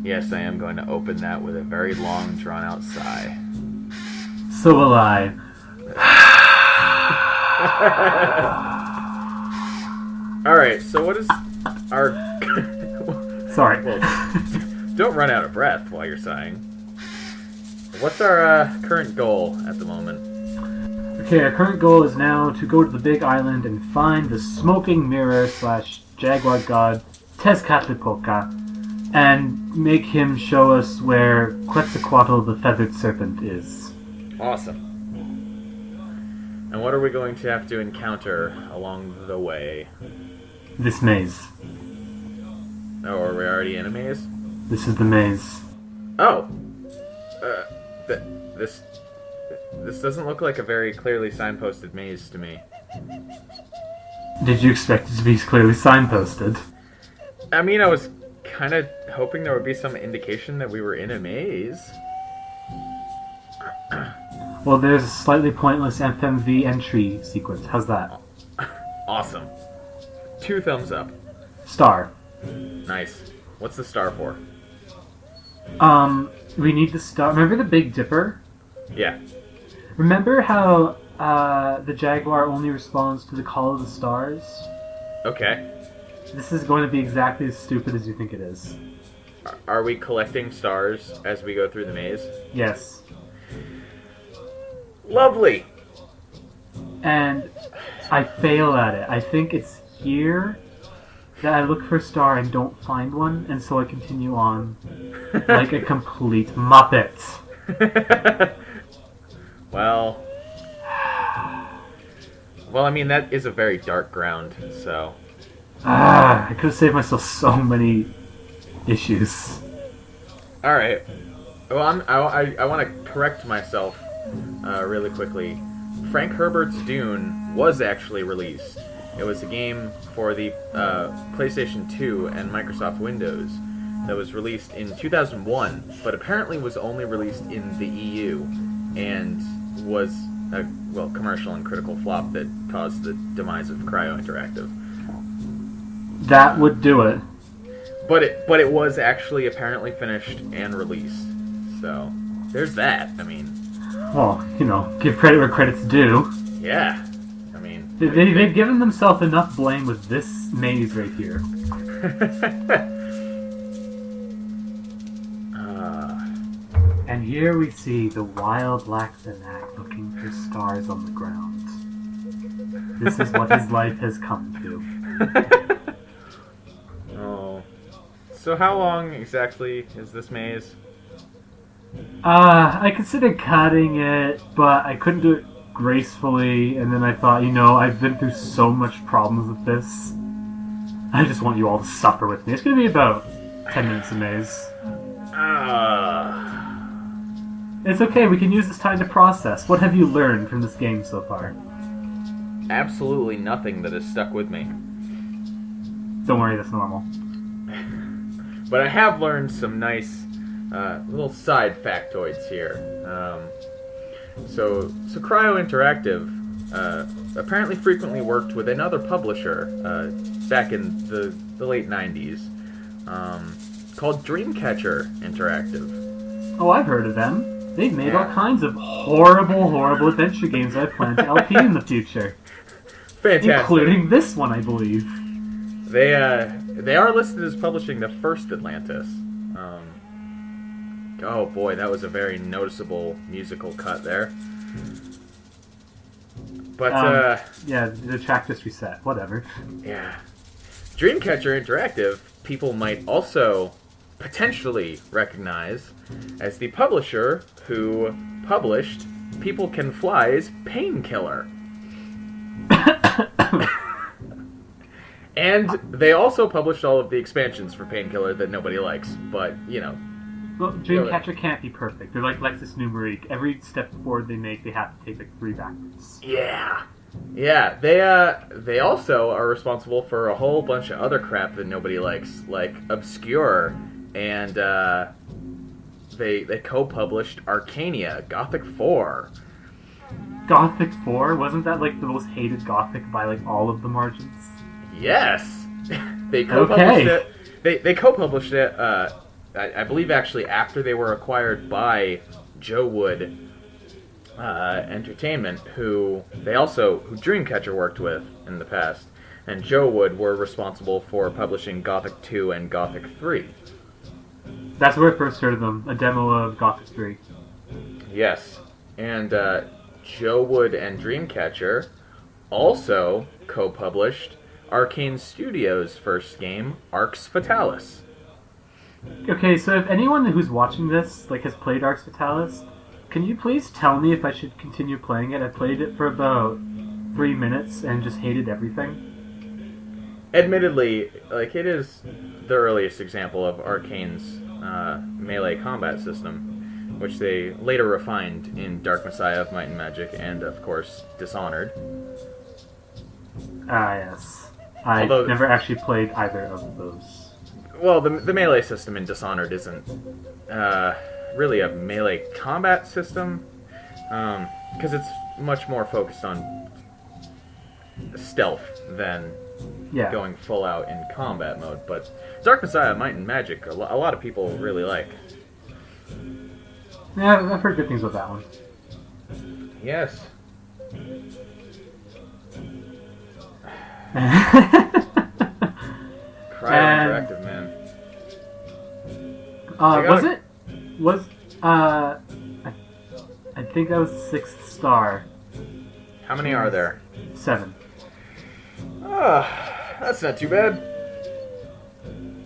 Yes, I am going to open that with a very long, drawn-out sigh. So will I. Alright, so what is our... Sorry. Well, don't run out of breath while you're sighing. What's our current goal at the moment? Okay, our current goal is now to go to the big island and find the smoking mirror / jaguar god Tezcatlipoca and make him show us where Quetzalcoatl the feathered serpent is. Awesome. And what are we going to have to encounter along the way? This maze. Oh, are we already in a maze? This is the maze. Oh! This doesn't look like a very clearly signposted maze to me. Did you expect it to be clearly signposted? I mean, I was kind of hoping there would be some indication that we were in a maze. Well, there's a slightly pointless FMV entry sequence. How's that? Awesome. 2 thumbs up. Star. Nice. What's the star for? We need the star. Remember the Big Dipper? Yeah. Remember how the jaguar only responds to the call of the stars? Okay. This is going to be exactly as stupid as you think it is. Are we collecting stars as we go through the maze? Yes. Lovely! And I fail at it. I think it's here that I look for a star and don't find one, and so I continue on like a complete muppet. Well, I mean, that is a very dark ground, so... I could have saved myself so many issues. Alright. Well, I want to correct myself really quickly. Frank Herbert's Dune was actually released. It was a game for the PlayStation 2 and Microsoft Windows that was released in 2001, but apparently was only released in the EU, and was a commercial and critical flop that caused the demise of Cryo Interactive. That would do it. But it was actually apparently finished and released. So there's that. I mean, well, give credit where credit's due. Yeah. I mean, they've given themselves enough blame with this maze right here. And here we see the wild Laxanac looking for stars on the ground. This is what his life has come to. Oh. So how long exactly is this maze? I considered cutting it, but I couldn't do it gracefully, and then I thought, I've been through so much problems with this. I just want you all to suffer with me. It's going to be about 10 minutes a maze. It's okay, we can use this time to process. What have you learned from this game so far? Absolutely nothing that has stuck with me. Don't worry, that's normal. But I have learned some nice little side factoids here. So Cryo Interactive apparently frequently worked with another publisher back in the late 90s called Dreamcatcher Interactive. Oh, I've heard of them. They've made all kinds of horrible adventure games I plan to LP in the future. Fantastic. Including this one, I believe. They are listed as publishing the first Atlantis. Oh boy, that was a very noticeable musical cut there. But, yeah, the track just reset. Whatever. Yeah. Dreamcatcher Interactive, people might also potentially recognize as the publisher who published People Can Fly's Painkiller. And they also published all of the expansions for Painkiller that nobody likes, but, Well, Dreamcatcher can't be perfect. They're like Lexus Numerique. Every step forward they make, they have to take 3 backwards. Yeah. Yeah, they also are responsible for a whole bunch of other crap that nobody likes, like Obscure, and they co-published Arcania, Gothic 4. Gothic 4? Wasn't that the most hated Gothic by all of the margins? Yes. They co-published it. They co-published it I believe actually after they were acquired by Joe Wood Entertainment, who Dreamcatcher worked with in the past, and Joe Wood were responsible for publishing Gothic 2 and Gothic 3. That's where I first heard of them, a demo of Gothic 3. Yes, and Joe Wood and Dreamcatcher also co-published Arcane Studios' first game, Arx Fatalis. Okay, so if anyone who's watching this has played Arx Fatalis, can you please tell me if I should continue playing it? I played it for about 3 minutes and just hated everything. Admittedly, it is the earliest example of Arcane's melee combat system, which they later refined in Dark Messiah of Might and Magic and, of course, Dishonored. Yes. I never actually played either of those. Well, the melee system in Dishonored isn't really a melee combat system, because it's much more focused on stealth than going full out in combat mode. But Dark Messiah, Might and Magic, a lot of people really like. Yeah, I've heard good things about that one. Yes. Cryo Interactive, man. I think that was the 6th star. How many are there? 7. That's not too bad.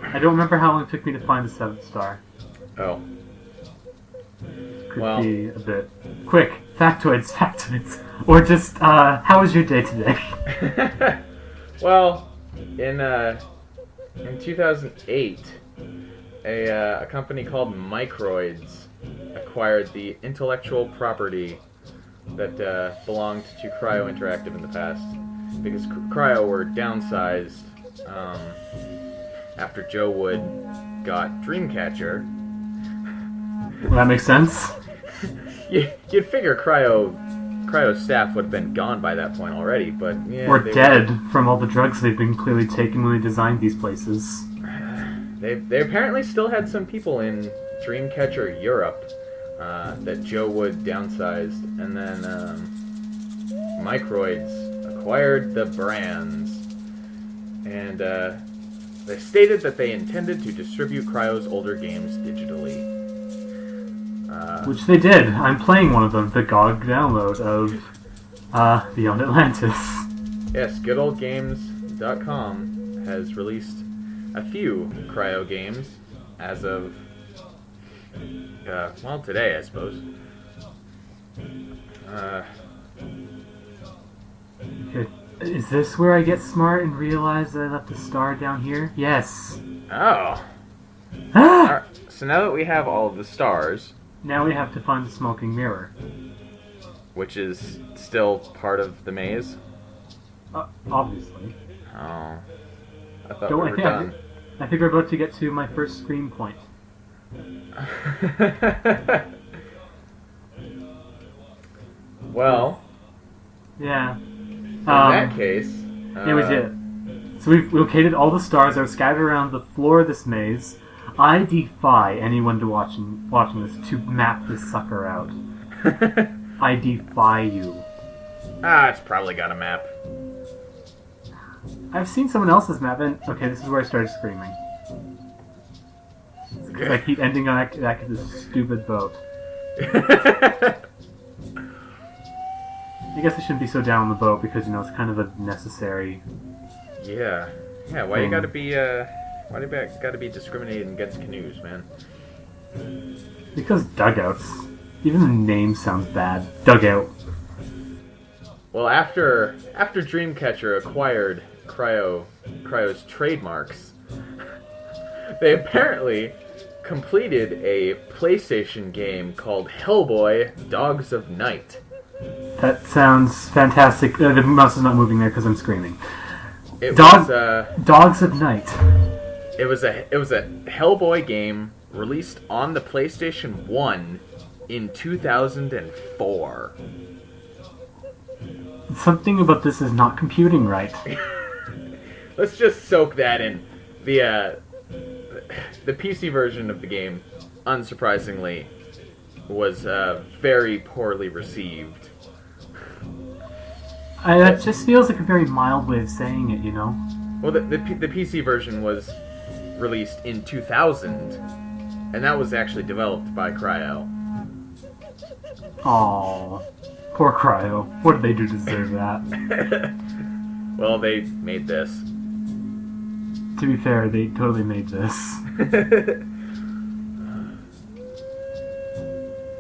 I don't remember how long it took me to find the 7th star. Oh. Could be a bit. Quick, factoids. Or just, how was your day today? Well, in 2008, a company called Microids acquired the intellectual property that belonged to Cryo Interactive in the past, because Cryo were downsized after Joe Wood got Dreamcatcher. Well, that makes sense. You'd figure Cryo's staff would have been gone by that point already, but yeah, or dead from all the drugs they've been clearly taking when they designed these places. They apparently still had some people in Dreamcatcher Europe that Joe Wood downsized, and then Microids acquired the brands, and they stated that they intended to distribute Cryo's older games digitally. Which they did. I'm playing one of them, the GOG download of Beyond Atlantis. Yes, goodoldgames.com has released a few Cryo games as of, today, I suppose. Is this where I get smart and realize that I left the star down here? Yes. Oh. Right, so now that we have all of the stars... Now we have to find the smoking mirror. Which is still part of the maze? Obviously. Oh. I thought we were done. I think we're about to get to my first scream point. Well... Yeah. In that case... It was it. So we've located all the stars that are scattered around the floor of this maze. I defy anyone to watching this to map this sucker out. I defy you. It's probably got a map. I've seen someone else's map, and okay, this is where I started screaming. I keep ending on this stupid boat. I guess I shouldn't be so down on the boat because it's kind of a necessary. Yeah. Why you gotta be Why do you gotta be discriminating against canoes, man? Because dugouts. Even the name sounds bad. Dugout. Well, after Dreamcatcher acquired Cryo's trademarks, they apparently completed a PlayStation game called Hellboy: Dogs of Night. That sounds fantastic. The mouse is not moving there because I'm screaming. Dogs of Night. It was a Hellboy game released on the PlayStation 1 in 2004. Something about this is not computing right. Let's just soak that in. the PC version of the game, unsurprisingly, was very poorly received. That just feels like a very mild way of saying it, you know? Well, the PC version was released in 2000, and that was actually developed by Cryo. Aww. Poor Cryo. What did they do to deserve that? Well, they made this. To be fair, they totally made this.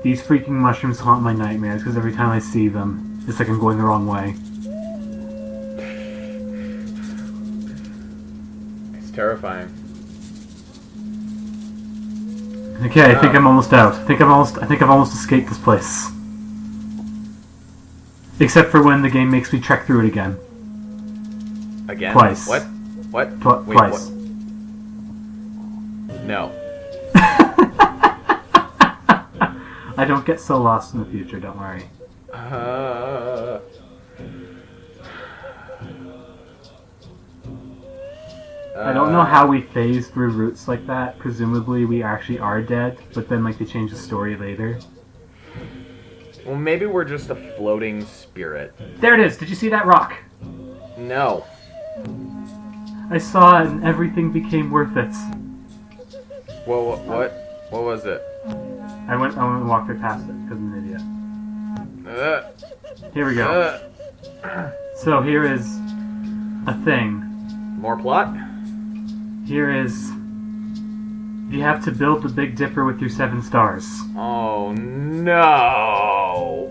These freaking mushrooms haunt my nightmares because every time I see them, it's like I'm going the wrong way. It's terrifying. Okay, I think I'm almost out. I think I've almost escaped this place. Except for when the game makes me trek through it again. Again? Twice. What? What? Wait, Twice. What? No. I don't get so lost in the future, don't worry. I don't know how we phase through routes like that. Presumably we actually are dead, but then like they change the story later. Well, maybe we're just a floating spirit. There it is! Did you see that rock? No. I saw it and everything became worth it. Well, what? What was it? I went and walked right past it because I'm an idiot. Here we go. So here is a thing. More plot? Here is... You have to build the Big Dipper with your 7 stars. Oh no!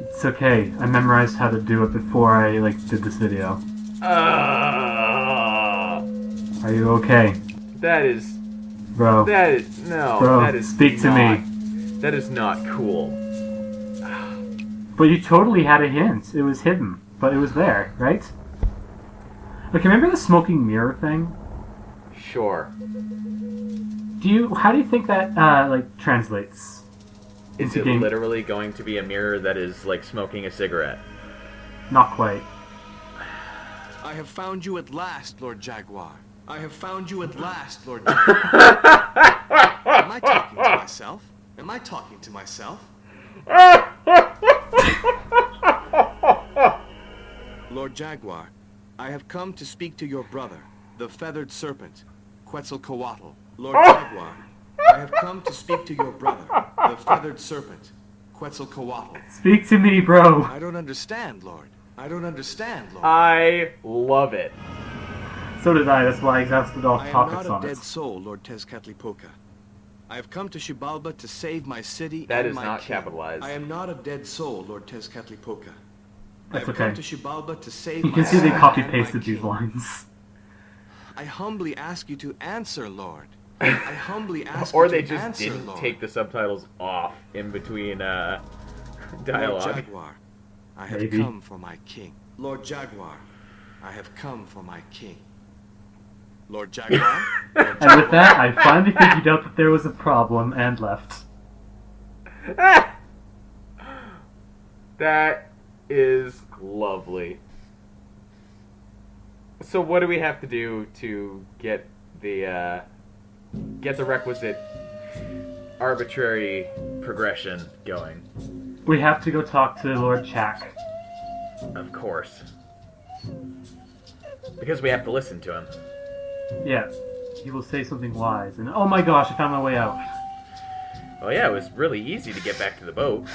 It's okay. I memorized how to do it before I did this video. Are you okay? That is... Bro. That is... No. Bro, that is speak to not, me. That is not cool. But you totally had a hint. It was hidden. But it was there, right? Okay, remember the smoking mirror thing? Sure. How do you think that, translates? Is it literally going to be a mirror that is, smoking a cigarette? Not quite. I have found you at last, Lord Jaguar. I have found you at last, Lord Jaguar. Am I talking to myself? Am I talking to myself? Lord Jaguar, I have come to speak to your brother, the feathered serpent, Quetzalcoatl. Lord Jaguar, I have come to speak to your brother, the feathered serpent, Quetzalcoatl. Speak to me, bro. I don't understand, Lord. I don't understand, Lord. I love it. So did I. That's why I exhausted all I am topics not on a it. dead soul, Lord Tezcatlipoca. I have come to Xibalba to save my city That and is my not king. capitalized. I am not a dead soul, Lord Tezcatlipoca. I That's have okay. come to Xibalba to save You my can see they city and copy-pasted my these king. lines. I humbly ask you to answer, Lord. I humbly ask Or you they to just answer, didn't Lord. take the subtitles off in between Lord dialogue. Jaguar, I have Maybe. come for my king. Lord Jaguar, I have come for my king. Lord Jaguar, Lord And Jaguar, with that, I finally figured out that there was a problem and left. That is lovely. So what do we have to do to get the requisite arbitrary progression going? We have to go talk to Lord Chak. Of course. Because we have to listen to him. Yeah. He will say something wise. And oh my gosh, I found my way out. Well, yeah, it was really easy to get back to the boat.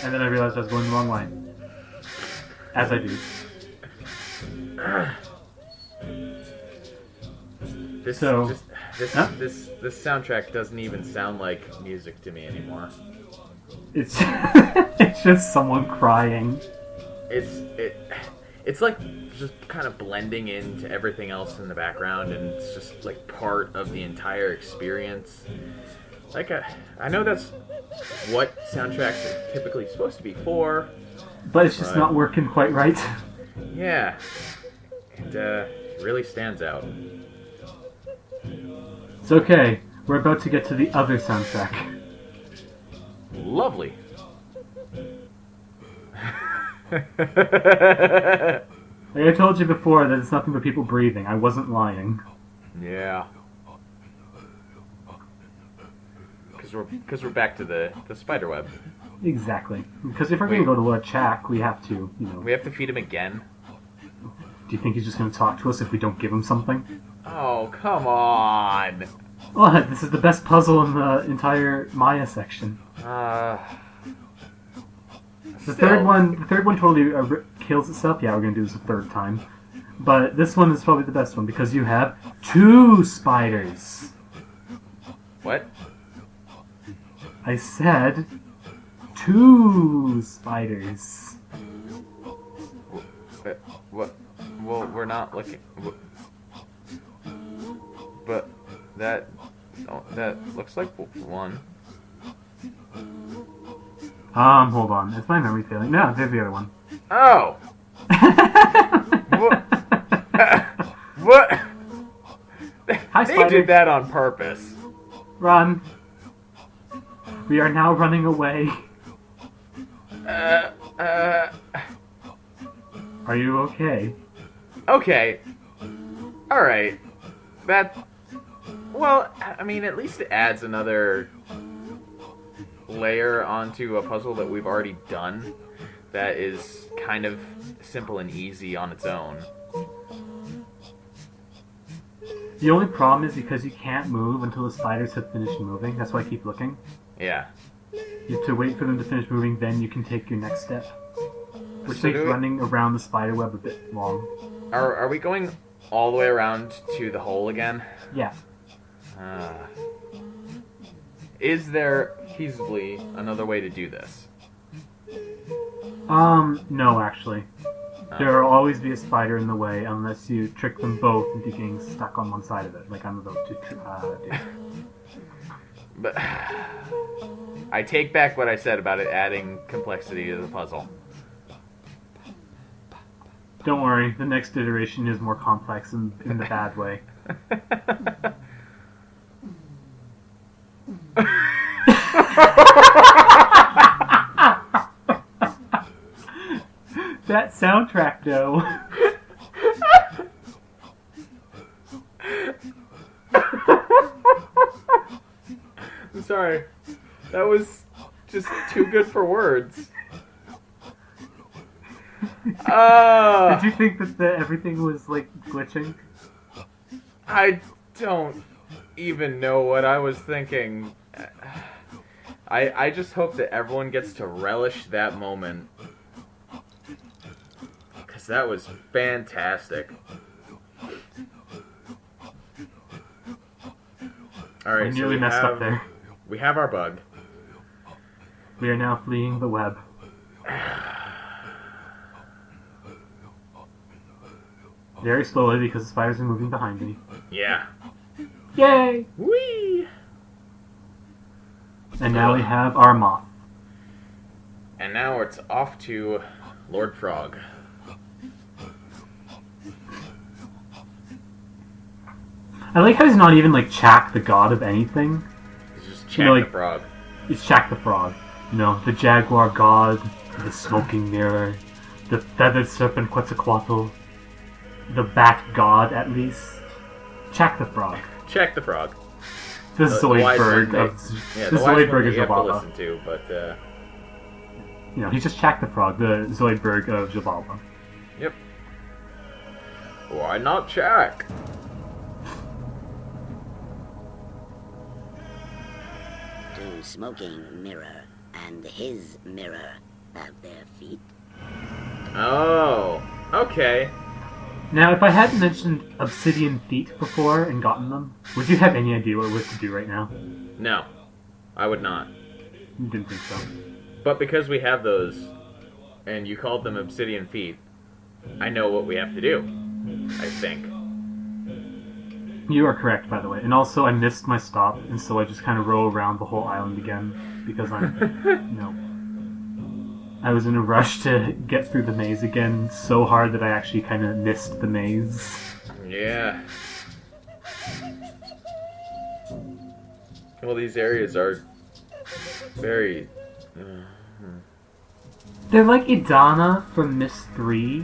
And then I realized I was going the wrong way. As I do. This So- Huh? this soundtrack doesn't even sound like music to me anymore. It's it's just someone crying. It's like just kind of blending into everything else in the background, and it's just like part of the entire experience. I know that's what soundtracks are typically supposed to be for. But it's just Right. not working quite right. Yeah, it really stands out. It's okay. We're about to get to the other soundtrack. Lovely. Like I told you before that it's nothing but people breathing. I wasn't lying. Yeah. Because we're back to the spider web. Exactly. Because if we're going to go to Lord Chak, we have to, We have to feed him again? Do you think he's just going to talk to us if we don't give him something? Oh, come on! What? This is the best puzzle in the entire Maya section. The third one totally kills itself. Yeah, we're going to do this a third time. But this one is probably the best one because you have 2 spiders. What? I said 2 spiders. What? Well, we're not looking. But that looks like one. Hold on. Is my memory failing? No, there's the other one. Oh. What? Hi, They spider. did that on purpose. Run. We are now running away. Are you okay? Okay. Alright. Well, I mean, at least it adds another layer onto a puzzle that we've already done that is kind of simple and easy on its own. The only problem is because you can't move until the spiders have finished moving. That's why I keep looking. Yeah. You have to wait for them to finish moving, then you can take your next step. Which So makes do we- running around the spider web a bit long. Are we going all the way around to the hole again? Yeah. Is there feasibly another way to do this? No, actually. There will always be a spider in the way unless you trick them both into getting stuck on one side of it, like I'm about to do. But I take back what I said about it adding complexity to the puzzle. Don't worry, the next iteration is more complex in the bad way. That soundtrack, though. I'm sorry. That was just too good for words. Did you think that everything was, like, glitching? I don't even know what I was thinking. I just hope that everyone gets to relish that moment. Because that was fantastic. Alright, I so nearly messed up there. we have our bug. We are now fleeing the web. Very slowly because the spiders are moving behind me. Yeah. Yay! Whee! And now we have our moth. And now it's off to Lord Frog. I like how he's not even like Chak, the god of anything. It's just Chak You know, like- the Frog. It's Chak the frog. You know, the jaguar god, the smoking mirror, the feathered serpent Quetzalcoatl, the bat god at least. Chak the frog. Chak the Frog. The wise Zoidberg one of Yeah, the the wise one Zoidberg that of you have to Jababa. listen to, but You know, he's just Chak the frog, the Zoidberg of Jababa. yep. Why not Chak? To smoking mirror and his mirror have their feet. Oh, okay. Now, if I hadn't mentioned obsidian feet before and gotten them, would you have any idea what it was to do right now? No, I would not. You didn't think so. But because we have those, and you called them obsidian feet, I know what we have to do. I think. You are correct, by the way. And also, I missed my stop, and so I just kind of roll around the whole island again because I'm, I was in a rush to get through the maze again so hard that I actually kind of missed the maze. Yeah. Well, these areas are very... They're like Idana from Myst 3,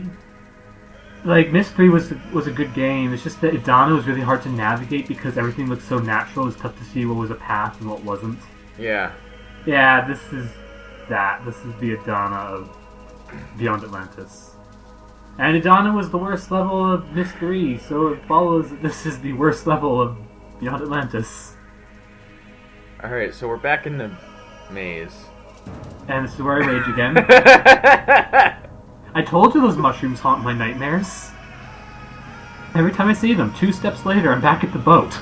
Like, Myst 3 was a good game. It's just that Idana was really hard to navigate because everything looked so natural. It's tough to see what was a path and what wasn't. Yeah. Yeah, this is that. This is the Idana of Beyond Atlantis. And Idana was the worst level of Myst 3, so it follows that this is the worst level of Beyond Atlantis. Alright, so we're back in the maze. And this is where I rage again. I told you those mushrooms haunt my nightmares. Every time I see them, 2 steps later, I'm back at the boat.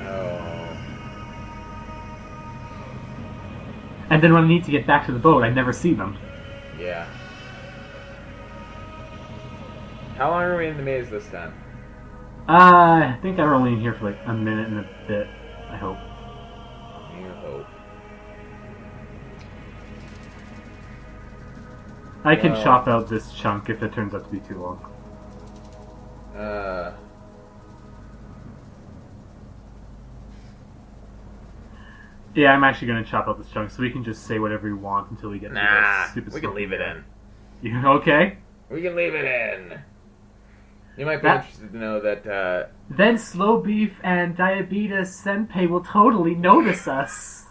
Oh. And then when I need to get back to the boat, I never see them. Yeah. How long are we in the maze this time? I think I'm only in here for like a minute and a bit, I hope. You hope. I can Well. chop out this chunk if it turns out to be too long. Yeah, I'm actually going to chop out this chunk so we can just say whatever we want until we get Nah, to this super we can smoky leave it area. in. You okay? We can leave it in. You might be That- interested to know that, Then Slow Beef and Diabetes Senpai will totally notice us.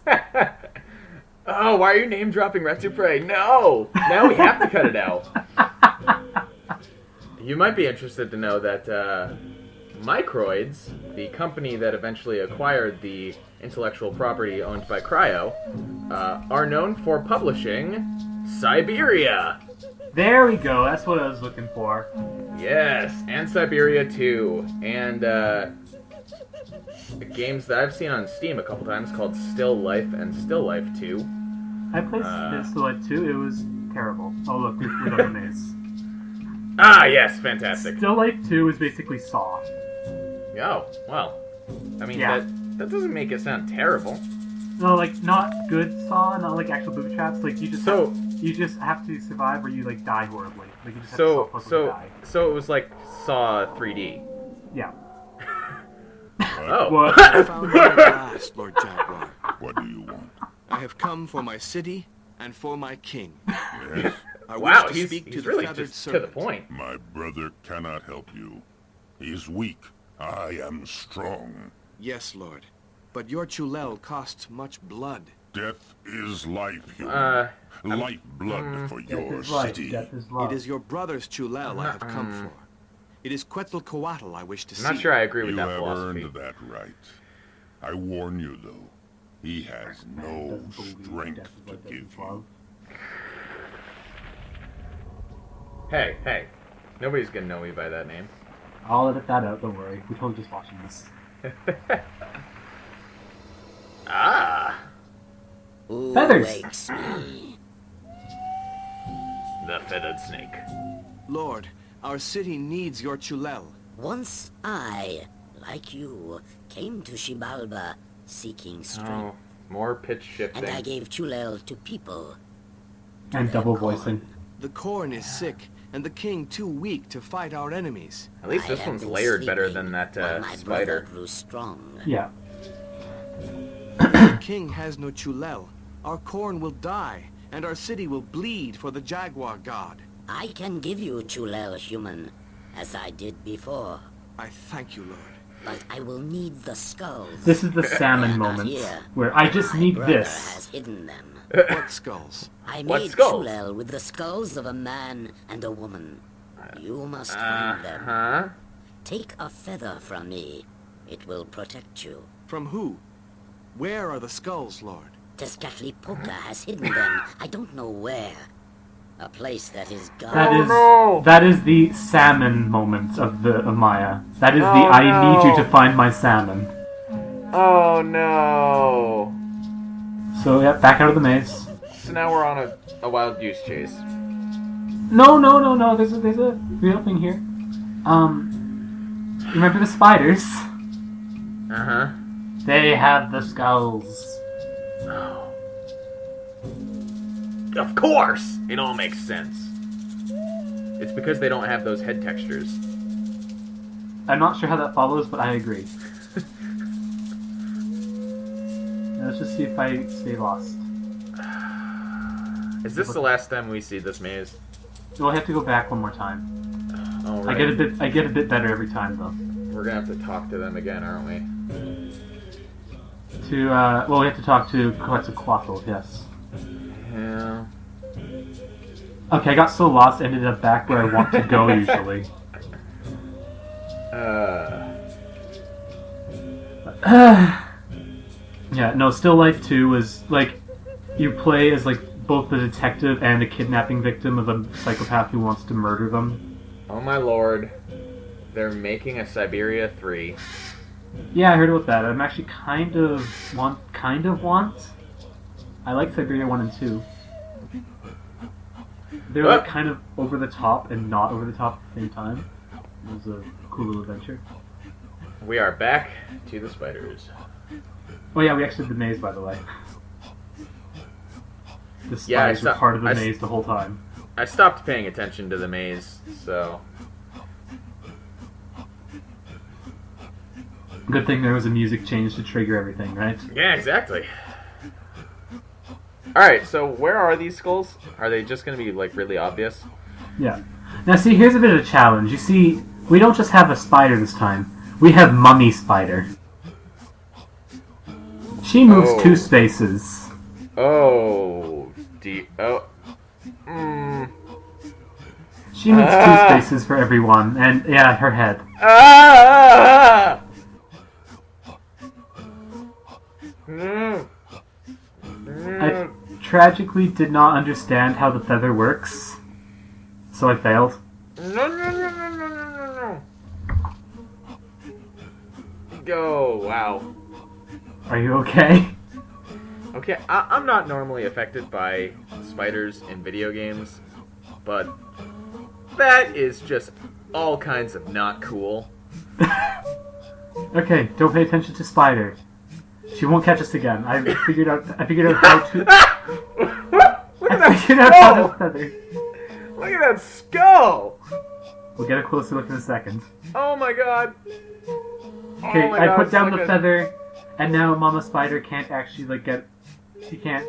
Oh, why are you name dropping Retupre? No! Now we have to cut it out. You might be interested to know that Microids, the company that eventually acquired the intellectual property owned by Cryo, are known for publishing Siberia. There we go, that's what I was looking for. Yes, and Siberia 2, and games that I've seen on Steam a couple times called Still Life and Still Life 2. I played Still Life 2, it was terrible. Oh look, we're done the maze. Ah, yes, fantastic. Still Life 2 is basically Saw. Oh, well. I mean, Yeah. that doesn't make it sound terrible. No, like, not good Saw, not like actual booby traps, like, you just have to survive or you, like, die horribly. Like, you just have to die. So it was like Saw 3D. Yeah. Oh. What? I found you at last, Lord Jaguar. What do you want? I have come for my city and for my king. Yes, I Wow, wish to he's speak to the really feathered just to the serpent. point. my brother cannot help you. He is weak. I am strong. Yes, Lord. But your Chulel costs much blood. Death is life, human. Lifeblood for Death your is life, city. death is love. It is your brother's Chulel I have come for. It is Quetzalcoatl I wish to see. I'm not sure I agree with You that have philosophy. earned that right. I warn you, though. He has no Doesn't believe strength death is to like, death give is love. you. Hey, nobody's gonna know me by that name. I'll edit that out, don't worry. We're totally just watching this. Ah, Who Feathers. wakes me? the feathered snake. Lord, our city needs your Chulel. Once I, like you, came to Shibalba seeking strength, Oh, more pitch shifting. and I gave Chulel to people. And double voicing. The corn is sick, and the king too weak to fight our enemies. At least I this have one's been layered better sleeping than that while my spider. brother grew strong. Yeah. The king has no Chulel. Our corn will die, and our city will bleed for the Jaguar god. I can give you Chulel, human, as I did before, I thank you, Lord. but I will need the skulls. This is the salmon They're not moment, here. where I just My need brother this. has hidden them. What skulls? I What made skulls? Chulel with the skulls of a man and a woman. You must find them. Huh? Take a feather from me. It will protect you. From who? Where are the skulls, Lord? Tezcatlipoca has hidden them. I don't know where. A place that is That gone. is no! that is the salmon moment of Maya. That is the Oh, I need you no. to find my salmon. Oh no! So yeah, back out of the maze. So now we're on a wild goose chase. No. There's a real thing here. Remember the spiders? Uh huh. They have the skulls. Oh. Of course! It all makes sense. It's because they don't have those head textures. I'm not sure how that follows, but I agree. Now, let's just see if I stay lost. Is this the last time we see this maze? We'll have to go back one more time. Oh, I right. get a bit better every time though. We're gonna have to talk to them again, aren't we? We have to talk to Quetzalcoatl, yes. Yeah. Okay, I got so lost, ended up back where I want to go usually. Yeah, no, Still Life 2 was, like, you play as, like, both the detective and a kidnapping victim of a psychopath who wants to murder them. Oh my lord. They're making a Siberia 3. Yeah, I heard about that. I'm actually kind of want. I like Siberia 1 and 2. They're, like, kind of over the top and not over the top at the same time. It was a cool little adventure. We are back to the spiders. Oh yeah, we exited the maze, by the way. The Yeah, spiders were part of the maze the whole time. I stopped paying attention to the maze, so... Good thing there was a music change to trigger everything, right? Yeah, exactly. Alright, so where are these skulls? Are they just gonna be, like, really obvious? Yeah. Now see, here's a bit of a challenge. You see, we don't just have a spider this time. We have Mummy Spider. She moves 2 spaces. Oh... She moves 2 spaces for everyone, and yeah, her head. Ah! I tragically did not understand how the feather works, so I failed. No. Go, wow. Are you okay? Okay, I'm not normally affected by spiders in video games, but that is just all kinds of not cool. Okay, don't pay attention to Spider. She won't catch us again. I figured out how to. Look at I that figured out how skull! to feather. Look at that skull! We'll get a closer look in a second. Oh my god! Okay, Oh my I God, put down look the at- feather, and now Mama Spider can't actually she can't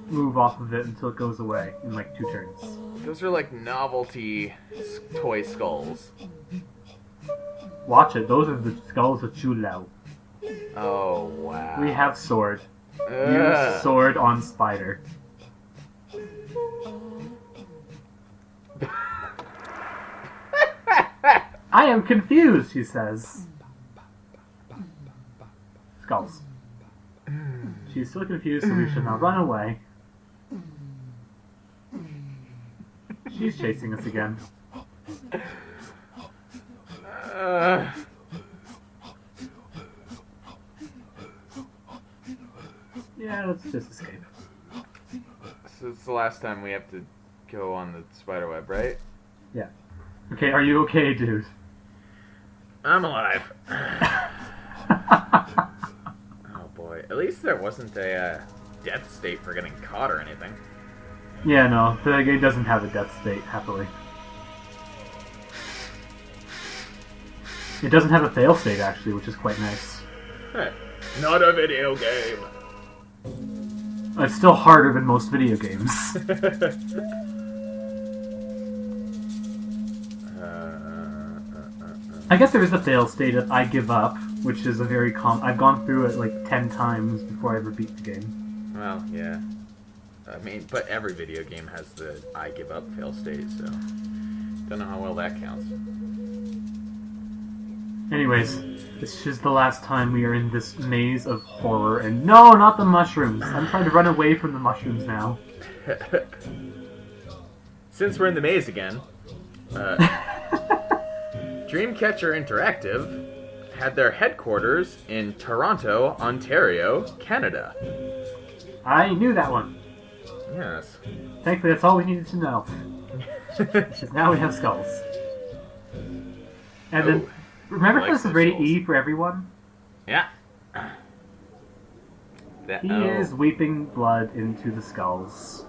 move off of it until it goes away in like 2 turns. Those are like novelty toy skulls. Watch it. Those are the skulls of Chulao. Oh wow. We have sword. Use Ugh. sword on Spider. I am confused, she says. Skulls. She's still confused, so we should not run away. She's chasing us again. Yeah, let's just escape. So it's the last time we have to go on the spiderweb, right? Yeah. Okay, are you okay, dude? I'm alive. Oh boy. At least there wasn't a death state for getting caught or anything. Yeah, no, the game doesn't have a death state, happily. It doesn't have a fail state, actually, which is quite nice. Heh. Not a video game. It's still harder than most video games. I guess there is a fail state of I give up, which is a very I've gone through it like 10 times before I ever beat the game. Well, yeah. I mean, but every video game has the I give up fail state, so don't know how well that counts. Anyways, this is the last time we are in this maze of horror, and no, not the mushrooms! I'm trying to run away from the mushrooms now. Since we're in the maze again, Dreamcatcher Interactive had their headquarters in Toronto, Ontario, Canada. I knew that one. Yes. Thankfully, that's all we needed to know. Because now we have skulls. And then, remember I how like this is those rated skulls. E for everyone? Yeah. That, He is weeping blood into the skulls.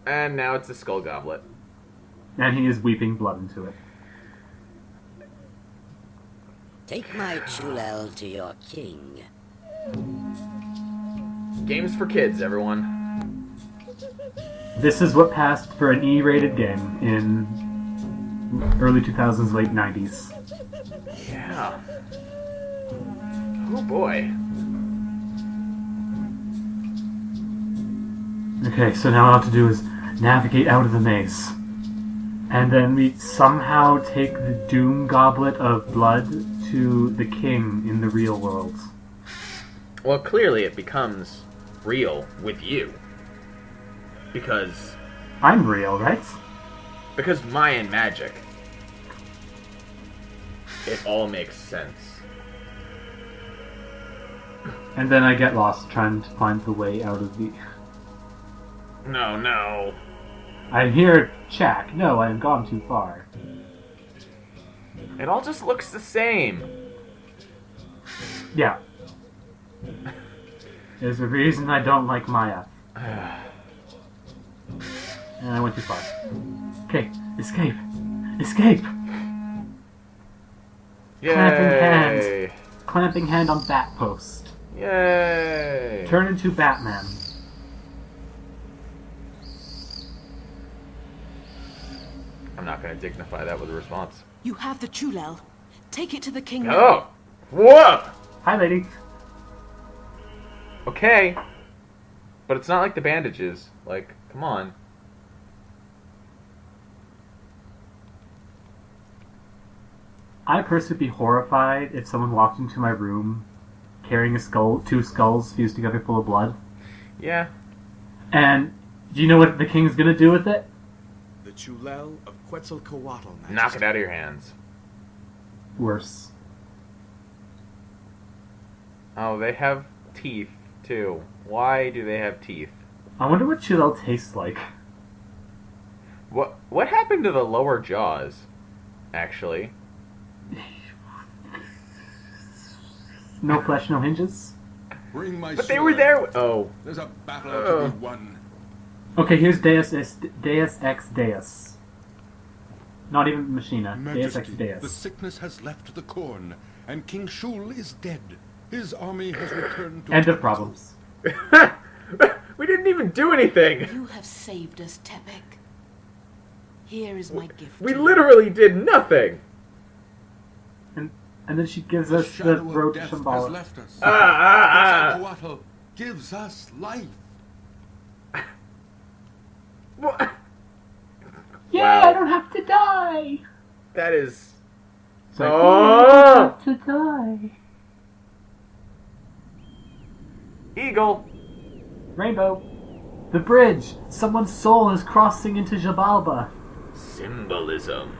And now it's a skull goblet. And he is weeping blood into it. Take my Chulel to your king. Games for kids, everyone. This is what passed for an E-rated game in early 2000s, late 90s. Yeah. Oh boy. Okay, so now all I have to do is navigate out of the maze. And then we somehow take the Doom Goblet of Blood to the king in the real world. Well, clearly it becomes real with you. Because I'm real, right? Mayan magic. It all makes sense. And then I get lost trying to find the way out of the... No. I'm here, Jack. No, I have gone too far. It all just looks the same. Yeah. There's a reason I don't like Maya. And I went too far. Okay, escape! Escape! Yay! Clamping hand on bat post. Yay! Turn into Batman. I'm not going to dignify that with a response. You have the Chulel. Take it to the king. Oh! Whoa! Hi, lady. Okay. But it's not like the bandages. Like, come on. I personally would be horrified if someone walked into my room carrying a skull, two skulls fused together full of blood. Yeah. And do you know what the king's gonna do with it? The Chulel of Quetzalcoatl, Majesty. Knock it out of your hands. Worse. Oh, they have teeth, too. Why do they have teeth? I wonder what Chulel tastes like. What happened to the lower jaws, actually? No flesh, no hinges? Bring my But they were there. Oh. There's a battle to be won. Okay, here's Deus Ex Deus. Not even Machina. Deus Ex Majesty, Deus. the sickness has left the corn, and King Shul is dead. His army has returned to End of Tepetl. problems. We didn't even do anything. You have saved us, Tepek. Here is my gift. We to you. literally did nothing. And then she gives The us the shadow road of to death has Shambhala. left us. Ah. Quetzalcoatl gives us life. What? Yeah, Wow. I don't have to die! That is. It's like, Oh! I don't have to die. Eagle. Rainbow. The bridge! Someone's soul is crossing into Jabalba. Symbolism.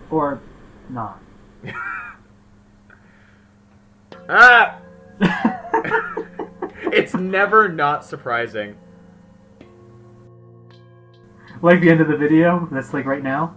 Or not. Ah! It's never not surprising. Like the end of the video, that's like right now.